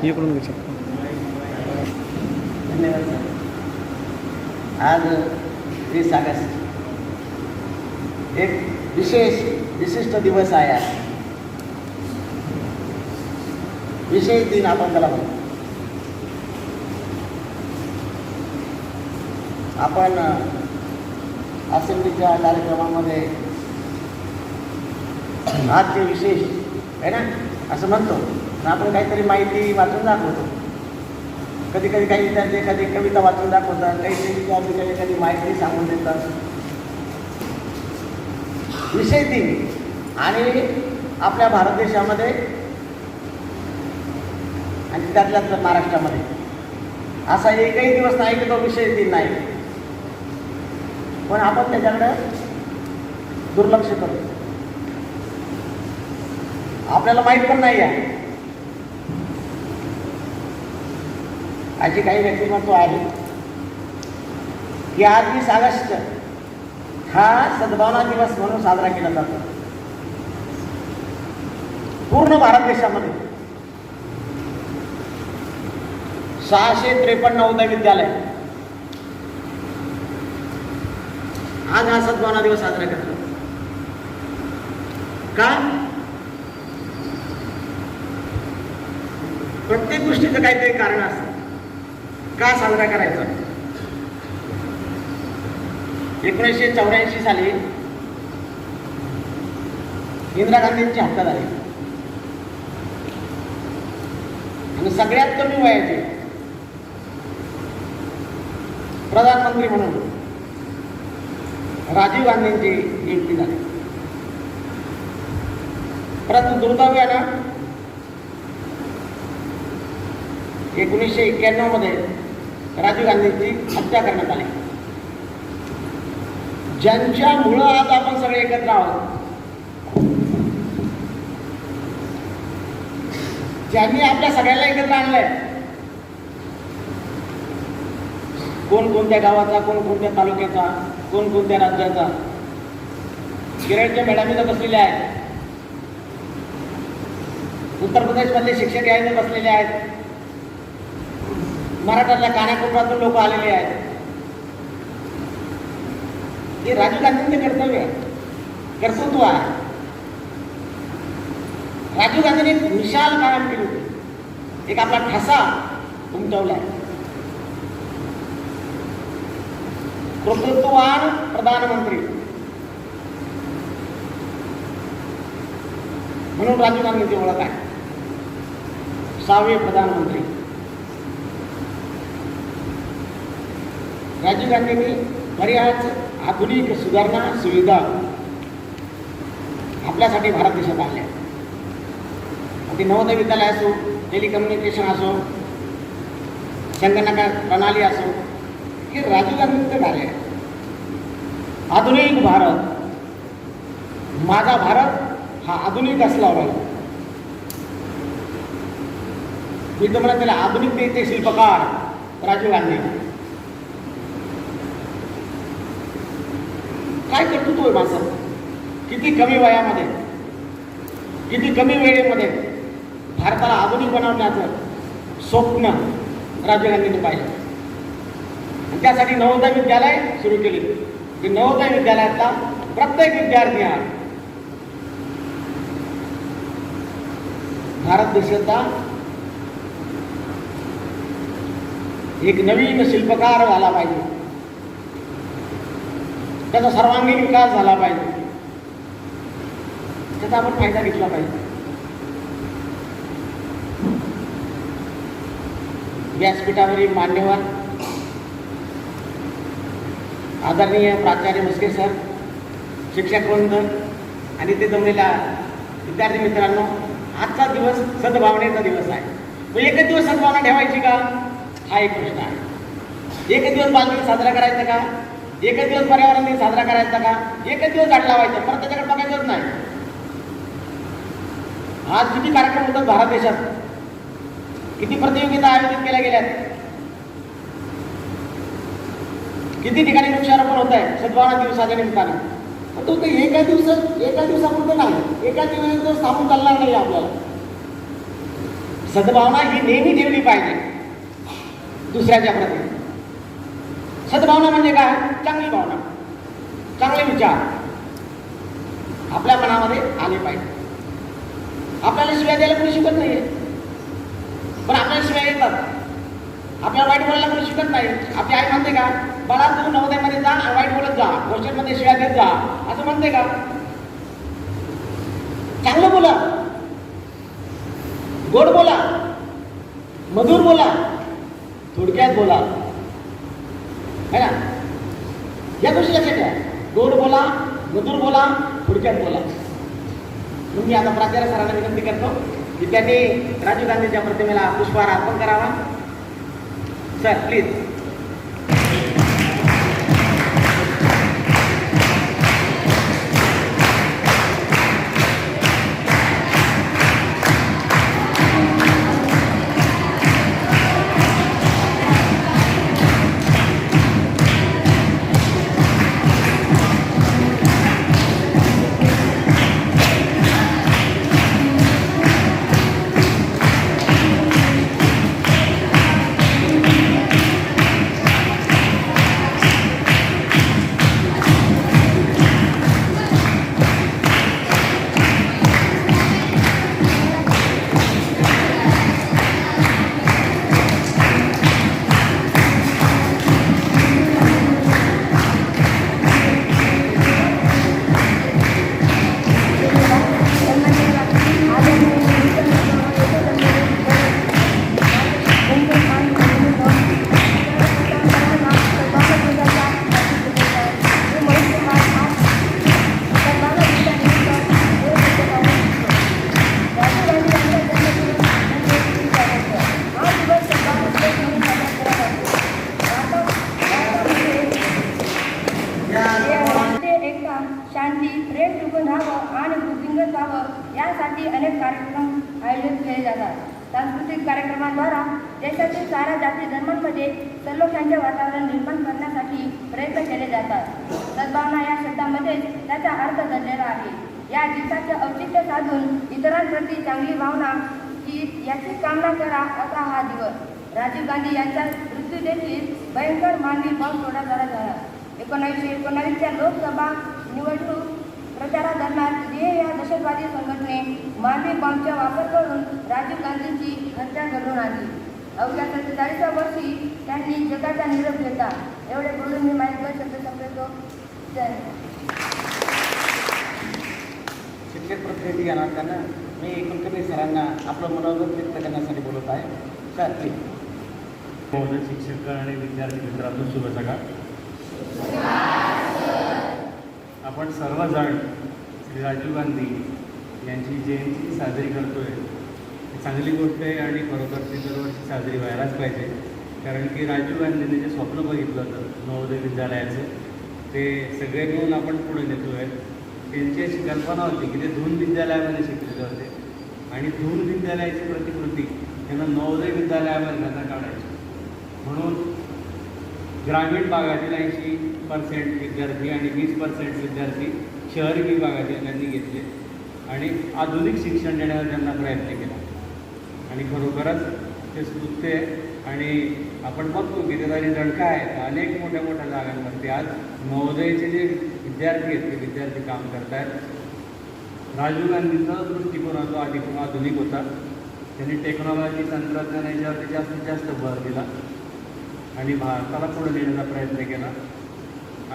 इकडून घेऊ शकतो. धन्यवाद सर. आज 30 ऑगस्ट एक विशिष्ट दिवस आहे. आज विशेष दिन आपण त्याला म्हणतो. आपण असेंब्लीच्या कार्यक्रमामध्ये आजचे विशेष आहे ना असं म्हणतो. आपण काहीतरी माहिती वाचून दाखवतो. कधी कधी काही विद्यार्थी एखादी कविता वाचून दाखवतात, काही विद्यार्थी एखादी माहिती सांगून देतात. विशेष दिन आणि आपल्या भारत देशामध्ये आणि त्यातल्या महाराष्ट्रामध्ये असा एकही दिवस नाही की तो विशेष दिन नाही. पण आपण त्याच्याकडे दुर्लक्ष करतो. आपल्याला माहीत पण नाही आहे. अशी काही व्यक्तिमत्व आहे की आज 20 ऑगस्ट हा सद्भावना दिवस म्हणून साजरा केला जातो. पूर्ण भारत देशामध्ये 653 नवोदय विद्यालय आज हा सद्भावना दिवस साजरा करतो. का? प्रत्येक गोष्टीचं काहीतरी कारण असतं का साजरा करायचा. 1984 साली इंदिरा गांधींची हत्या झाली आणि सगळ्यात कमी वयाचे प्रधानमंत्री म्हणून राजीव गांधींची नियुक्ती झाली. परंतु दुर्दैवानं 1991 मध्ये राजीव गांधींची हत्या करण्यात आली. ज्यांच्यामुळं आज आपण सगळे एकत्र आहोत, ज्यांनी आपल्या सगळ्यांना एकत्र आणलंय, कोण कोणत्या गावाचा, कोण कोणत्या तालुक्याचा, कोण कोणत्या राज्याचा. केरळच्या मॅडम इथं बसलेले आहेत, उत्तर प्रदेशमधले शिक्षक यायचे बसलेले आहेत, मराठातल्या कानाकोपऱ्यातून लोक आलेले आहेत. हे राजीव गांधींचे कर्तव्य आहे, कर्तृत्व आहे. राजीव गांधींनी एक विशाल काम केली होती. एक आपला ठसा उमटवला. कर्तृत्ववान प्रधानमंत्री म्हणून राजीव गांधींची ओळख आहे. 6वे प्रधानमंत्री राजीव गांधींनी बऱ्याच आधुनिक सुधारणा सुविधा आपल्यासाठी भारत देशात आणल्या. ते नवोदय विद्यालय असो, टेलिकम्युनिकेशन असो, संगणक प्रणाली असो, हे राजीव गांधींचे कार्य आहे. आधुनिक भारत, माझा भारत हा आधुनिक असला पाहिजे. मी तुम्हाला त्याला आधुनिकतेचे शिल्पकार राजीव गांधी. काय कर्तृत्व आहे माझं. किती कमी वयामध्ये, किती कमी वेळेमध्ये भारताला आधुनिक बनवण्याचं स्वप्न राजीव गांधींनी पाहिलं. आणि त्यासाठी नवोदय विद्यालय सुरू केली. की नवोदय विद्यालयातला प्रत्येक विद्यार्थी हा भारत देशाचा एक नवीन शिल्पकार झाला पाहिजे. त्याचा सर्वांगीण विकास झाला पाहिजे. त्याचा आपण फायदा घेतला पाहिजे. व्यासपीठावरील मान्यवर आदरणीय प्राचार्य मुस्के सर, शिक्षक वृंद आणि ते जमलेल्या विद्यार्थी मित्रांनो, आजचा दिवस सद्भावनेचा दिवस आहे. मग एकच दिवस सद्भावना ठेवायची का, हा एक प्रश्न आहे. एकच दिवस बालदिन साजरा करायचा का, एकच दिवस पर्यावरण दिन साजरा करायचा का, एकच दिवस झाड लावायचं, परत त्याच्याकडे बघायचंच नाही. आज किती कार्यक्रम होतात भारत देशात, किती प्रतियोगिता आयोजित केल्या गेल्यात, किती ठिकाणी वृक्षारोपण होत आहे सद्भावना दिवसाच्या निमित्तानं. पण तो एका दिवसापुरतं नाही, एका दिवस थांबून चालणार नाही. आपल्याला सद्भावना ही नेहमी ठेवली पाहिजे दुसऱ्याच्या प्रती. सद्भावना म्हणजे काय? चांगली भावना, चांगले विचार आपल्या मनामध्ये आले पाहिजे. आपल्याला शिव्या द्यायला कोणी शिकत नाहीये, पण आपल्याला शिव्या येतात. आपल्याला वाईट बोलायला कोणी शिकत नाही. आपली आई म्हणते का, बाळा तू नवोदयमध्ये जा आणि वाईट बोलत जा, हॉस्टेलमध्ये शिव्या देत जा, असं म्हणते का? चांगलं बोला, गोड बोला, मधुर बोला, थोडक्यात बोला, है ना? या गोष्टी लक्षात घ्या. गोड बोला, मधुर बोला, थोडक्यात बोला. मी आता प्राचार्य सरांना विनंती करतो की त्यांनी राजीव गांधीच्या प्रतिमेला पुष्पहार अर्पण करावा. Sir please. शांती, प्रेम टिकून राहावं आणि वृद्धिंगत व्हावं यासाठी अनेक कार्यक्रम आयोजित केले जातात. सांस्कृतिक कार्यक्रमांद्वारा देशातील साऱ्या जाती धर्मांमध्ये सलोख्याचे वातावरण निर्माण करण्यासाठी प्रयत्न केले जातात. सद्भावना या शब्दामध्येच त्याचा अर्थ दडलेला आहे. या दिवसाचे औचित्य साधून इतरांप्रती चांगली भावना की याची कामना करा असा हा दिवस. राजीव गांधी यांच्या मृत्यू देखील भयंकर मानवी बॉम्ब सोडा झाला. 1919च्या लोकसभा निवडणूक प्रचारादरम्यान जे या दहशतवादी संघटने मानवी बॉम्बचा वापर करून राजीव गांधींची हत्या घडवून आली. अवघ्या 47व्या वर्षी त्यांनी जगाचा निरोप घेतला. एवढे बोलून मी माझे शब्द संपवतो. जय शिक्षक प्रतिनिधी या नात्यानं मी कुलकर्णी सरांना आपलं मनोगत व्यक्त करण्यासाठी बोलत आहे. Sir please. महोदय, शिक्षक आणि विद्यार्थी मित्रांनो, शुभ सकाळ. आपण सर्वजण श्री राजीव गांधी यांची जयंती साजरी करतो आहे. ही चांगली गोष्ट आहे आणि खरोखर ती दरवर्षी साजरी व्हायलाच पाहिजे. कारण की राजीव गांधींनी जे स्वप्न बघितलं होतं नवोदय विद्यालयाचं, ते सगळे मिळून आपण पुढे नेतो आहे. त्यांची अशी कल्पना होती की ते धून विद्यालयामध्ये शिकलेले होते आणि धून विद्यालयाची प्रतिकृती त्यांना नवोदय विद्यालयामध्ये त्यांना काढायची. म्हणून ग्रामीण भागातील 80% विद्यार्थी आणि 20% विद्यार्थी शहरी विभागातील त्यांनी घेतले आणि आधुनिक शिक्षण देण्याचा त्यांना प्रयत्न केला. आणि खरोखरच ते स्तुत्य आहे. आणि आपण बघतो की त्याचा रिझल्ट काय आहे. अनेक मोठ्या मोठ्या जागांवरती आज नवोदयचे जे विद्यार्थी आहेत ते विद्यार्थी काम करत आहेत. राजीव गांधींचा दृष्टिकोन जो आधुनिक होता. त्यांनी टेक्नॉलॉजी, तंत्रज्ञान याच्यावरती जास्तीत जास्त भर दिला आणि भारताला पुढे नेण्याचा प्रयत्न केला.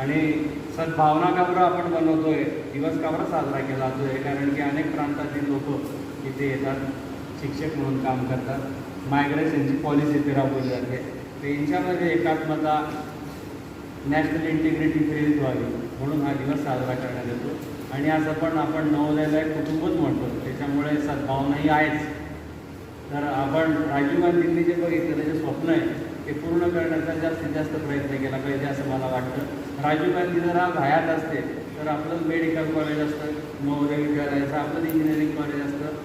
आणि सद्भावना का बरं आपण बनवतो आहे, दिवस का बरं साजरा केला जातो आहे, कारण की अनेक प्रांतातील लोक इथे येतात, शिक्षक म्हणून काम करतात. मायग्रेशनची पॉलिसी इथे राबवली जाते. त्यांच्यामध्ये एकात्मता, नॅशनल इंटिग्रिटी प्रेरित व्हावी म्हणून हा दिवस साजरा करण्यात येतो. आणि असं पण आपण नवोदयाला एक कुटुंबच म्हणतो, त्याच्यामुळे सद्भावनाही आहेच. तर आपण राजीव गांधींनी जे बघितलं जे स्वप्न आहे ते पूर्ण करण्याचा जास्तीत जास्त प्रयत्न केला पाहिजे असं मला वाटतं. राजीव गांधी जर आज हयात असते तर आपलं मेडिकल कॉलेज असतं, नवोदय विद्यालयाचं, आपलं इंजिनिअरिंग कॉलेज असतं.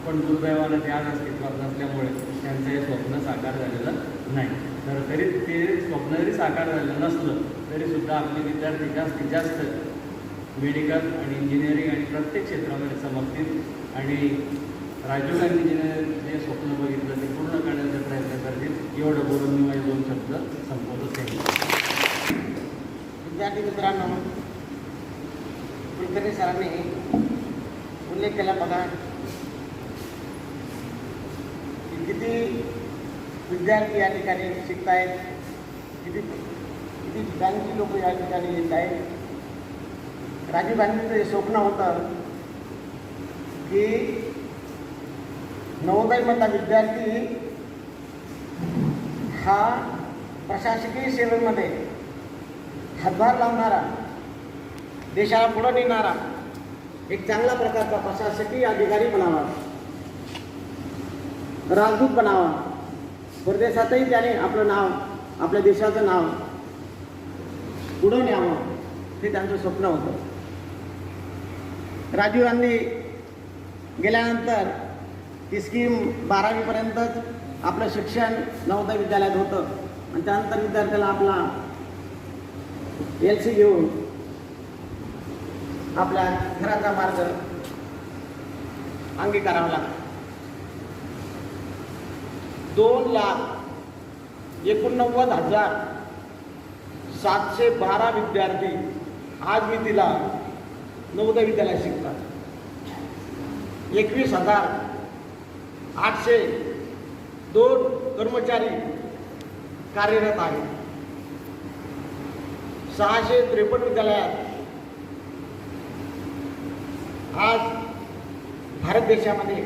पण दुर्दैवानं ते आज अस्तित्वात नसल्यामुळे त्यांचं हे स्वप्न साकार झालेलं नाही. तर तरी ते स्वप्न जरी साकार झालेलं नसलं तरीसुद्धा आपले विद्यार्थी जास्तीत जास्त मेडिकल आणि इंजिनिअरिंग आणि प्रत्येक क्षेत्रामध्ये चमकतील. आणि राजीव गांधीजीने जे स्वप्न बघितलं ते पूर्ण करण्याचा प्रयत्न करतील एवढं बोलून मी माझे 2 शब्द संपवतो. थँक्यू. विद्यार्थी मित्रांनो, कुलकर्णी सरांनी उल्लेख केला बघा की किती विद्यार्थी या ठिकाणी शिकत आहेत, किती किती ठिकाणची लोक या ठिकाणी येत आहेत. राजीव गांधींचं हे स्वप्न होतं की नवोदयमधला विद्यार्थी हा प्रशासकीय सेवेमध्ये हातभार लावणारा, देशाला पुढं नेणारा एक चांगला प्रकारचा प्रशासकीय अधिकारी बनावा, राजदूत बनावा, परदेशातही त्याने आपलं नाव, आपल्या देशाचं नाव पुढं न्यावं, हे त्यांचं स्वप्न होतं. राजीव गांधी गेल्यानंतर ती स्कीम 12वीपर्यंतच आपलं शिक्षण नवोदय विद्यालयात होतं आणि त्यानंतर विद्यार्थ्याला आपला LC घेऊन आपल्या घराचा मार्ग अंगीकारावा लागला. 2,89,712 विद्यार्थी आज मी तिला नवोदय विद्यालयात शिकतात. 21,802 कर्मचारी कार्यरत आहेत. 653 विद्यालयात आज भारत देशामध्ये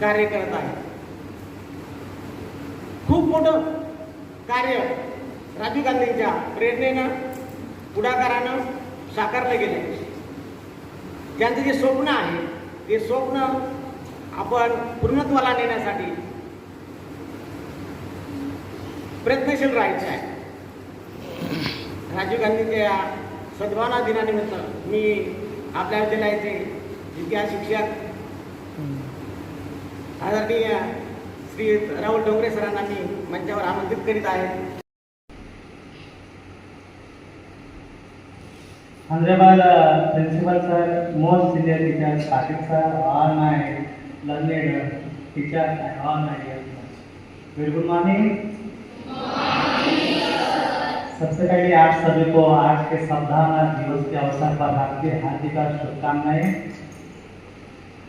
कार्य करत आहे. खूप मोठं कार्य राजीव गांधींच्या प्रेरणेनं, पुढाकारानं साकारलं गेलं. त्यांचं जे स्वप्न आहे ते स्वप्न आपण पूर्णत्वाला नेण्यासाठी प्रयत्नशील राहायचं आहे. राजीव गांधींच्या या सद्भावना दिनानिमित्त मी आपल्या विद्यालयाचे इतिहास शिक्षक आदरणीय श्री राहुल डोंगरे सरांना मी मंचावर आमंत्रित करीत आहे. Honorable Principal Sir, most senior teachers, Karthik Sir, all my learned teachers and all my dear friends. Very good morning. सबसे पहले आप सभी को आज के संविधान दिवस के अवसर पर आपकी हार्दिक शुभकामनाएं.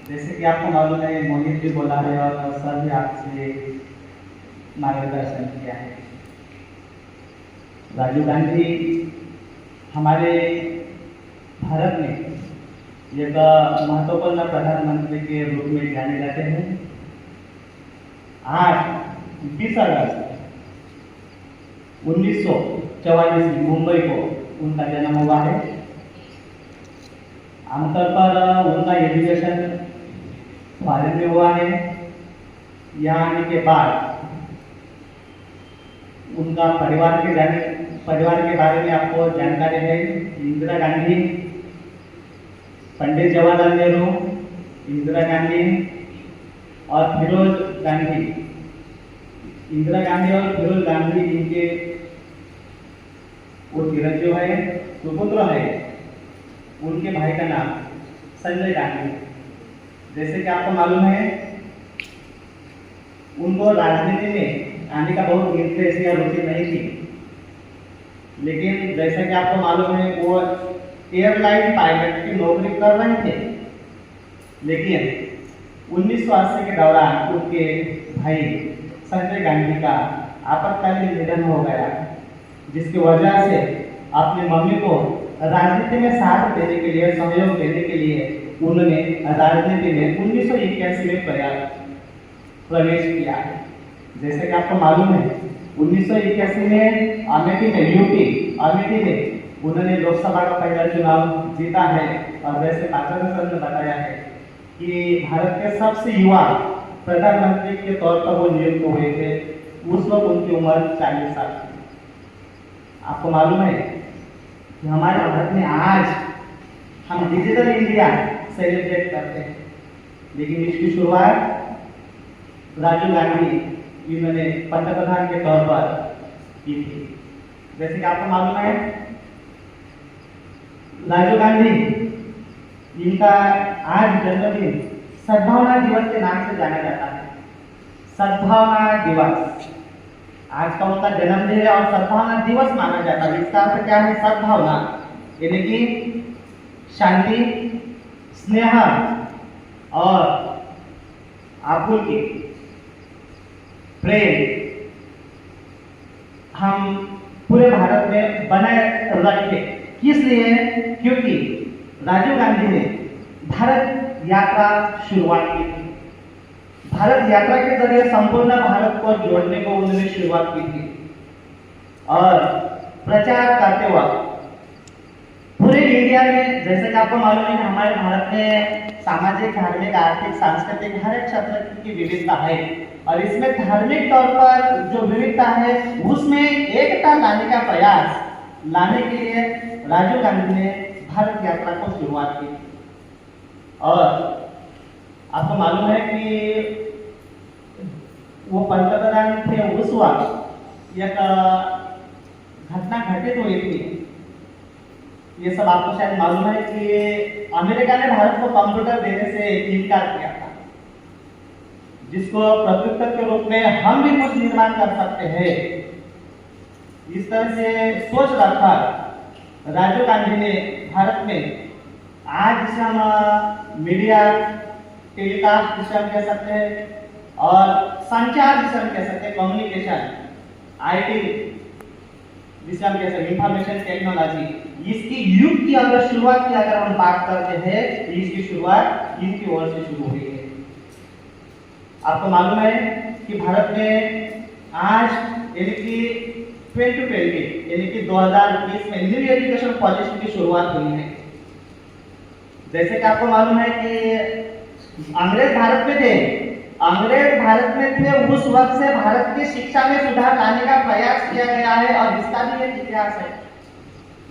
जैसे कि आपको मालूम है, मोहित जी बोला है और सर भी आपसे मार्गदर्शन किया है. राजीव गांधी हमारे भारत में एक महत्वपूर्ण प्रधानमंत्री के रूप में जाने जाते हैं. आज 20 अगस्त 1944 मुंबई को उनका जन्म हुआ है. आमतौर पर उनका एजुकेशन फॉरेन में हुआ है. यहाँ आने के बाद उनका परिवार के बारे में आपको जानकारी है. इंदिरा गांधी, पंडित जवाहरलाल नेहरू, इंदिरा गांधी और फिरोज गांधी. इंदिरा गांधी और फिरोज गांधी इनके वो धीरज जो है सुपुत्र है. उनके भाई का नाम संजय गांधी. जैसे कि आपको मालूम है, उनको राजनीति में आने का बहुत इंटरेस्ट या रुचि नहीं थी. लेकिन जैसा कि आपको मालूम है, वो एयरलाइन पायलट की नौकरी कर रहे थे. लेकिन 1980 के दौरान उनके भाई संजय गांधी का आपातकालीन निधन हो गया, जिसकी वजह से अपनी मम्मी को राजनीति में साथ देने के लिए, सहयोग देने के लिए उन्होंने राजनीति में 1981 में प्रवेश किया. जैसे कि आपको मालूम है, 1981 में अमेठी में, यूपी अमेठी में उन्होंने लोकसभा का पहला चुनाव जीता है. और जैसे काकड़ सर ने बताया है कि भारत के सबसे युवा प्रधानमंत्री के तौर पर वो नियुक्त हुए थे. उस वक्त उनकी उम्र 40 साल थी. आपको मालूम है कि हमारे भारत में आज हम डिजिटल इंडिया सेलिब्रेट करते हैं, लेकिन इसकी शुरुआत राजीव गांधी इन्होंने पंतप्रधान के तौर पर की थी. जैसे कि आपको मालूम है, राजीव गांधी इनका आज जन्मदिन सद्भावना दिवस के नाम से जाना जाता है। सद्भावना दिवस आज का उनका जन्मदिन है और सद्भावना दिवस माना जाता है। इसका अर्थ क्या है? सद्भावना यानी कि शांति, स्नेह और आपुलकी, प्रेम हम पूरे भारत में बनाए रखे। किस लिए? क्योंकि राजीव गांधी ने भारत यात्रा शुरुआत की थी। भारत यात्रा के जरिए संपूर्ण भारत को जोड़ने को उन्होंने शुरुआत की थी और प्रचार करते वक्त पूरे इंडिया में, जैसे कि आपको मालूम है कि हमारे भारत में सामाजिक, धार्मिक, आर्थिक, सांस्कृतिक हर एक क्षेत्र की विविधता है और इसमें धार्मिक तौर पर जो विविधता है उसमें एकता लाने का प्रयास लाने के लिए राजीव गांधी ने भारत यात्रा को शुरुआत की और आपको मालूम है कि वो पंतप्रधान थे उस वक्त एक घटना घटित हुई थी। ये सब आपको शायद मालूम है कि अमेरिका ने भारत को कंप्यूटर देने से इनकार किया था, जिसको प्रत्युत्तर के रूप में हम भी कुछ निर्माण कर सकते हैं। इस तरह से सोच रखा राजीव गांधी ने भारत में आज जिसे हम मीडिया, टेलीकास्ट जिसे हम कह सकते हैं और संचार जिसे हम कह सकते हैं, कम्युनिकेशन, आईटी जिसे हम कह सकते हैं, इंफॉर्मेशन टेक्नोलॉजी, इसकी युग की अगर शुरुआत की अगर हम बात करते हैं तो इसकी शुरुआत इनकी ओर से शुरू हुई है। आपको मालूम है कि भारत में आज यानी कि 2020 यानी कि 2020 में न्यू एजुकेशन पॉलिसी की शुरुआत हुई है। जैसे कि आपको मालूम है कि अंग्रेज भारत में थे, अंग्रेज भारत में थे उस वक्त से भारत की शिक्षा में सुधार लाने का प्रयास किया गया है और इसका भी एक इतिहास है।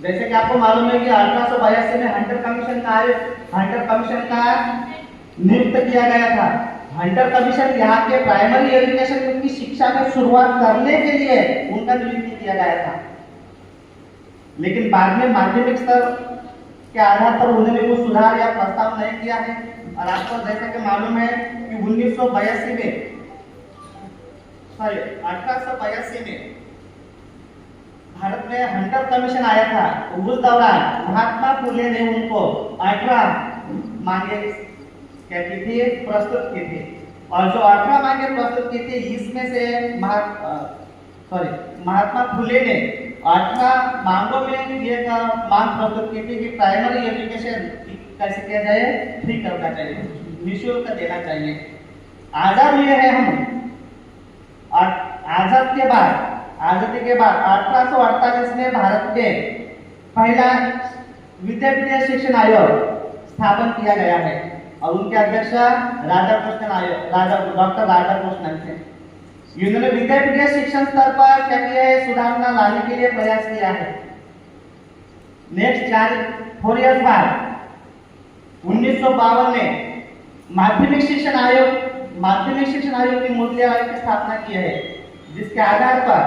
जैसे कि आपको मालूम है कि 1882 में हंटर कमीशन का नियुक्त किया गया था। हंटर कमीशन यहाँ के प्राइमरी एजुकेशन की शिक्षा में शुरुआत करने के लिए उनका नियुक्ति किया गया था, लेकिन बाद में माध्यमिक स्तर के आधार पर उन्होंने कुछ सुधार या प्रस्ताव नहीं किया है। और आपको जैसा कि मालूम है कि 1882 में भारत में हंटर कमीशन आया था। उस दौरान महात्मा फुले ने उनको 18 मांगे क्या की थी, प्रस्तुत की थी और जो 18 मांगे प्रस्तुत की थी इसमें से महात्मा फुले ने 18 मांगों में एक मांग प्रस्तुत की थी कि प्राइमरी एजुकेशन कैसे किया जाए, फ्री करना चाहिए, निःशुल्क देना चाहिए। आजाद हुए हैं हम और आजादी के बाद 1848 में भारत में पहला विद्यापीठ शिक्षण आयोग स्थापन किया गया है और उनके अध्यक्ष डॉक्टर राधाकृष्णन थे। इन्होंने विद्यापीठ शिक्षण स्तर पर क्या किया है, सुधारना लाने के लिए प्रयास किया है। नेक्स्ट 4 इयर्स बाद 1952 में माध्यमिक शिक्षण आयोग की मूल्य आयोग की स्थापना की है, जिसके आधार पर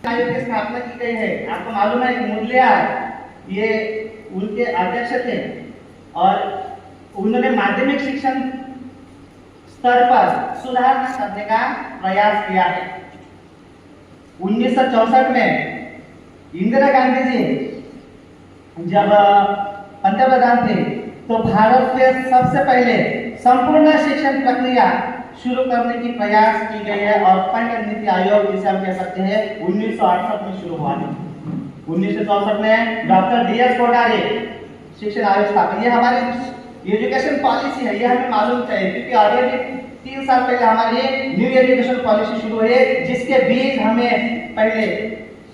आयोग की स्थापना की गई है। आपको मालूम है कि मूल्य आयोग ये उनके अध्यक्ष थे और उन्होंने माध्यमिक शिक्षण स्तर पर सुधार करने का प्रयास किया है। 1964 में इंदिरा गांधी जी जब पंतप्रधान थे तो भारत में सबसे पहले संपूर्ण शिक्षण प्रक्रिया शुरू करने की प्रयास की गई है और पंडित नीति आयोग जिसे हम कह सकते हैं 1968 में शुरू हुआ है। 1964 में डॉक्टर DS कोठारी शिक्षण आयोग स्थापित। ये हमारी एजुकेशन पॉलिसी है, ये हमें मालूम चाहिए क्योंकि ऑलरेडी 3 साल पहले हमारी न्यू एजुकेशन पॉलिसी शुरू हुई है, जिसके बीज हमें पहले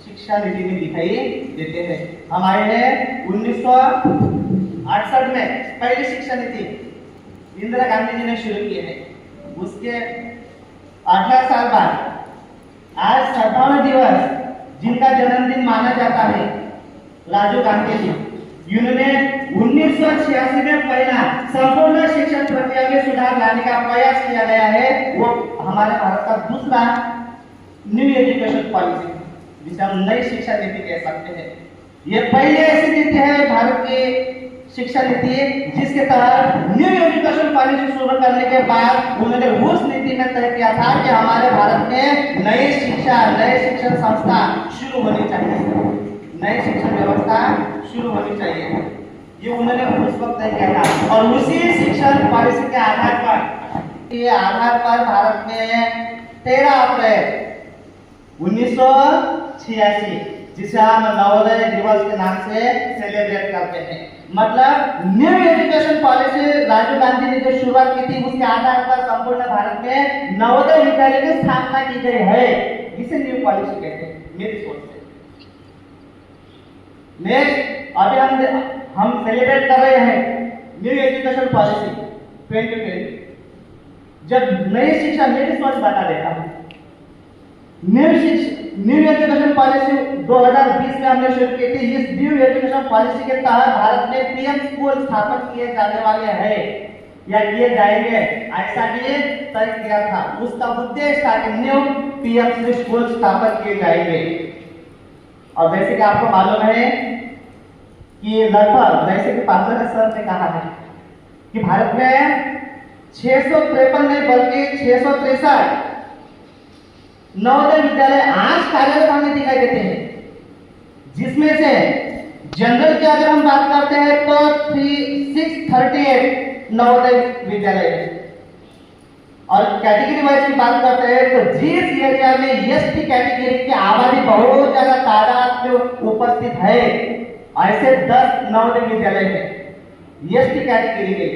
शिक्षा नीति में दिखाई देते हैं। हम आए हैं 1968 में पहली शिक्षा नीति इंदिरा गांधी जी ने शुरू की है। उसके 18 साल बाद आज सद्भावना दिवस जिनका जन्मदिन माना जाता है राजीव गांधी जी, इन्होंने 1986 में पहला संपूर्ण शिक्षण प्रक्रिया में सुधार लाने का प्रयास किया गया है। वो हमारे भारत का दूसरा न्यू एजुकेशन पॉलिसी जिसे हम नई शिक्षा नीति कह सकते हैं। ये पहले ऐसी नीति है भारत की शिक्षा नीति, जिसके तहत न्यू एजुकेशन पॉलिसी शुरू करने के बाद उन्होंने उस नीति में तय किया था कि हमारे भारत में नई शिक्षण संस्था शुरू होनी चाहिए, नई शिक्षण व्यवस्था शुरू होनी चाहिए। ये उन्होंने उस वक्त तय किया था और उसी शिक्षण पॉलिसी के आधार पर भारत में 13 अप्रैल 1986 जिसे हम नवोदय दिवस के नाम से सेलिब्रेट करते हैं। मतलब new education policy Rajiv Gandhi ने जो शुरुआत की थी उसके आधार पर संपूर्ण भारत में नवोदय विद्यालय की स्थापना की गई है। इसे न्यू पॉलिसी कहते हैं मेरी सोच से। नेक्स्ट अभी हम सेलिब्रेट कर रहे हैं न्यू एजुकेशन पॉलिसी 2020। जब नई शिक्षा, मेरी सोच बता देता हूं, न्यू एजुकेशन पॉलिसी 2020 में हमने शुरू की थी। इस न्यू एजुकेशन पॉलिसी के तहत भारत में पीएम स्कूल स्थापित किए जाने वाले हैं या किए जाएंगे, ऐसा भी तय किया था। उसका उद्देश्य था कि न्यू पीएम स्कूल स्थापित किए जाएंगे। और जैसे कि आपको मालूम है कि लगभग, जैसे कि पार्लर सर ने कहा है कि भारत में 653 नहीं बल्कि 663 नवोदय विद्यालय आज कार्यरत हमें दिखाई देते हैं, जिसमें से जनरल की अगर हम बात करते हैं तो 638 नवोदय विद्यालय है। और कैटेगरी वाइज की बात करते हैं तो जिस एरिया में एसटी कैटेगरी की आबादी बहुत ज्यादा तादाद में उपस्थित है, ऐसे 10 नवोदय विद्यालय है एसटी कैटेगरी के।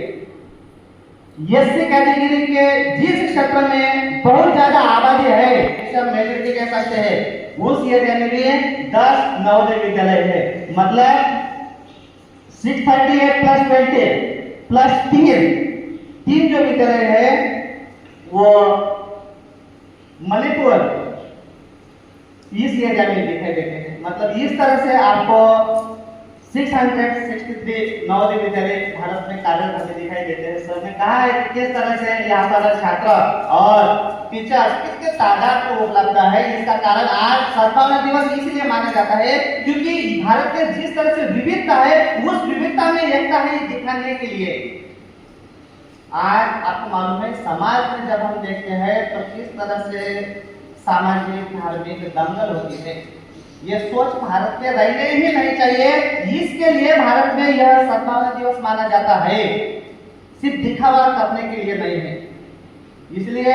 एससी कैटेगरी के जिस क्षेत्र में बहुत ज्यादा आबादी है, मेजोरिटी कह सकते हैं, उस एरिया में भी 10 नवोदय विद्यालय है। मतलब 638 प्लस 20 प्लस 3 जो विद्यालय है वो मणिपुर इस एरिया में दिखाई देते हैं। मतलब इस तरह से आपको 663 नवोदय विद्यालय भारत में कार्यरत हमें दिखाई देते हैं। सर ने कहा है कि किस तरह से यहाँ पर छात्र और टीचर्स कितने तादाद में उपलब्ध है। इसका कारण आज सद्भावना दिवस इसलिए माना जाता है क्योंकि भारत में जिस तरह से विविधता है उस विविधता में एकता है दिखाने के लिए। आज आपको मालूम है समाज में जब हम देखते हैं तो किस तरह से सामाजिक धार्मिक दंगल होती है। ये सोच भारत में रहने ही नहीं चाहिए। इसके लिए भारत में यह सद्भावना दिवस माना जाता है, सिर्फ दिखावा करने के लिए नहीं है। इसलिए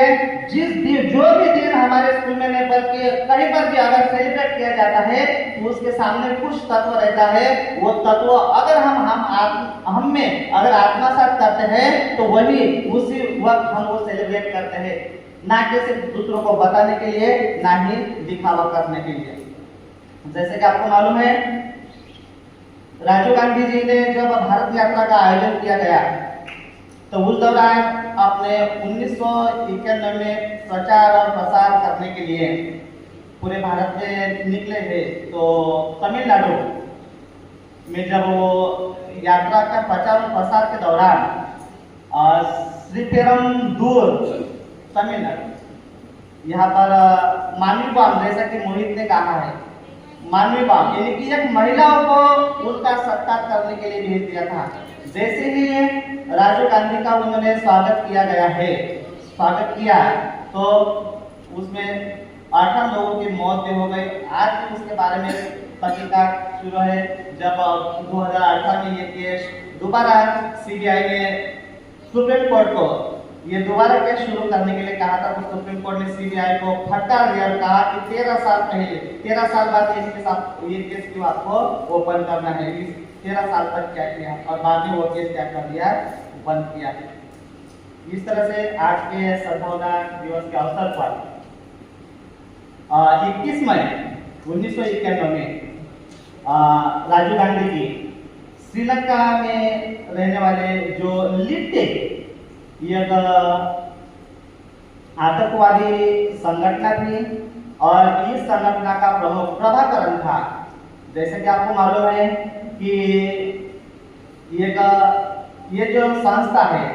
जिस दिन, जो भी दिन हमारे स्कूल में नहीं बल्कि कहीं पर भी अगर सेलिब्रेट किया जाता है तो उसके सामने कुछ तत्व रहता है। वो तत्व अगर हम में अगर आत्मसात करते हैं तो वही उसी वक्त हम वो सेलिब्रेट करते हैं, ना कि सिर्फ दूसरों को बताने के लिए, ना ही दिखावा करने के लिए। जैसे कि आपको मालूम है राजीव गांधी जी ने जब भारत यात्रा का आयोजन किया गया तो उस दौरान अपने 1991 में प्रचार और प्रसार करने के लिए पूरे भारत में निकले थे। तो तमिलनाडु में जब वो यात्रा का प्रचार और प्रसार के दौरान श्रीपेरुम्बदूर तमिलनाडु, यहाँ पर मानवीबाम, जैसा कि मोहित ने कहा है, मानवीबाम यानी कि एक महिलाओं को उनका सत्कार करने के लिए भेज दिया था। जैसे ही राजीव गांधी का उन्होंने स्वागत किया तो उसमें 18 लोगों की मौत भी हो गई। आज भी उसके बारे में तहकीकात शुरू है। जब 2018 में ये केस दोबारा सीबीआई ने सुप्रीम कोर्ट को ये दोबारा केस शुरू करने के लिए कहा था तो सुप्रीम कोर्ट ने सीबीआई को फटकार दिया और कहा कि 13 साल बाद ये केस क्यों आपको ओपन करना है। 13 साल तक क्या किया और बाद में वो केस क्या कर दिया, बंद किया। इस तरह से आज के सद्भावना दिवस के अवसर पर 21 मई 1991 में राजीव गांधी जी श्रीलंका में रहने वाले जो लिप्टे एक आतंकवादी संगठन थी और इस संगठन का प्रमुख प्रभाकरण था। जैसे कि आपको मालूम है कि ये जो संस्था है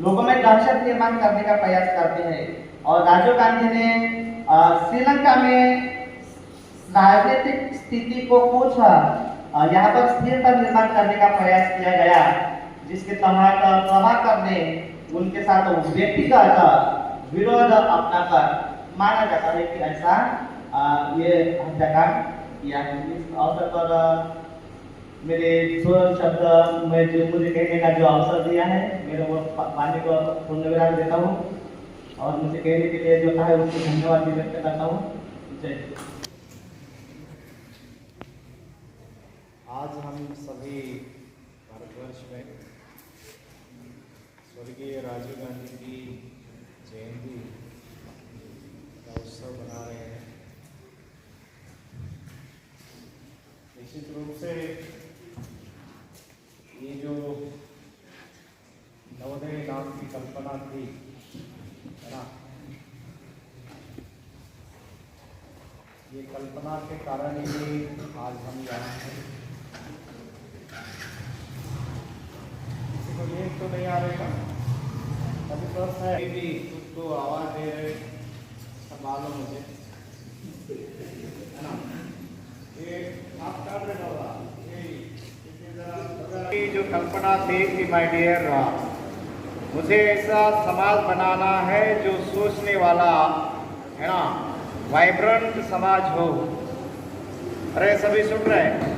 लोगों में दहशत निर्माण करने का प्रयास करते हैं और राजीव गांधी ने श्रीलंका में राजनीतिक स्थिति को कुछ यहाँ पर स्थिरता निर्माण करने का प्रयास किया गया, जिसके तहत प्रभाकर ने उनके साथ व्यक्तिगत विरोध अपनाकर माना जाता है कि ऐसा ये हत्याकांड किया है। इस अवसर पर मेरे 16 शब्द में जो मुझे कहने का जो अवसर दिया है, मेरे वो वाणी को पूर्ण विराम देता हूँ और मुझे कहने के लिए जो है उसको धन्यवाद भी व्यक्त करता हूँ। जय हिंद। आज हम सभी भारतवर्ष में स्वर्गीय राजीव गांधी की जयंती का उत्सव मना रहे हैं। निश्चित रूप से ये जो नवोदय नाम की कल्पना थी, है ना, ये कल्पना के कारण ही आज हम यहाँ हैं। किसी को ये तो नहीं आ रहेगा, अभी प्रश्न है भी कुछ तो आवाज दे रहे, सब मालूम मुझे, है ना, ये आप कर रहे होगा ये जो कल्पना थी कि माय डियर मुझे ऐसा समाज बनाना है जो सोचने वाला, है ना, वाइब्रेंट समाज हो। अरे सभी सुन रहे हैं?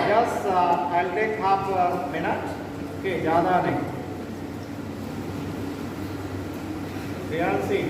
Just I will take half minute, okay, ज़्यादा नहीं। रियांसी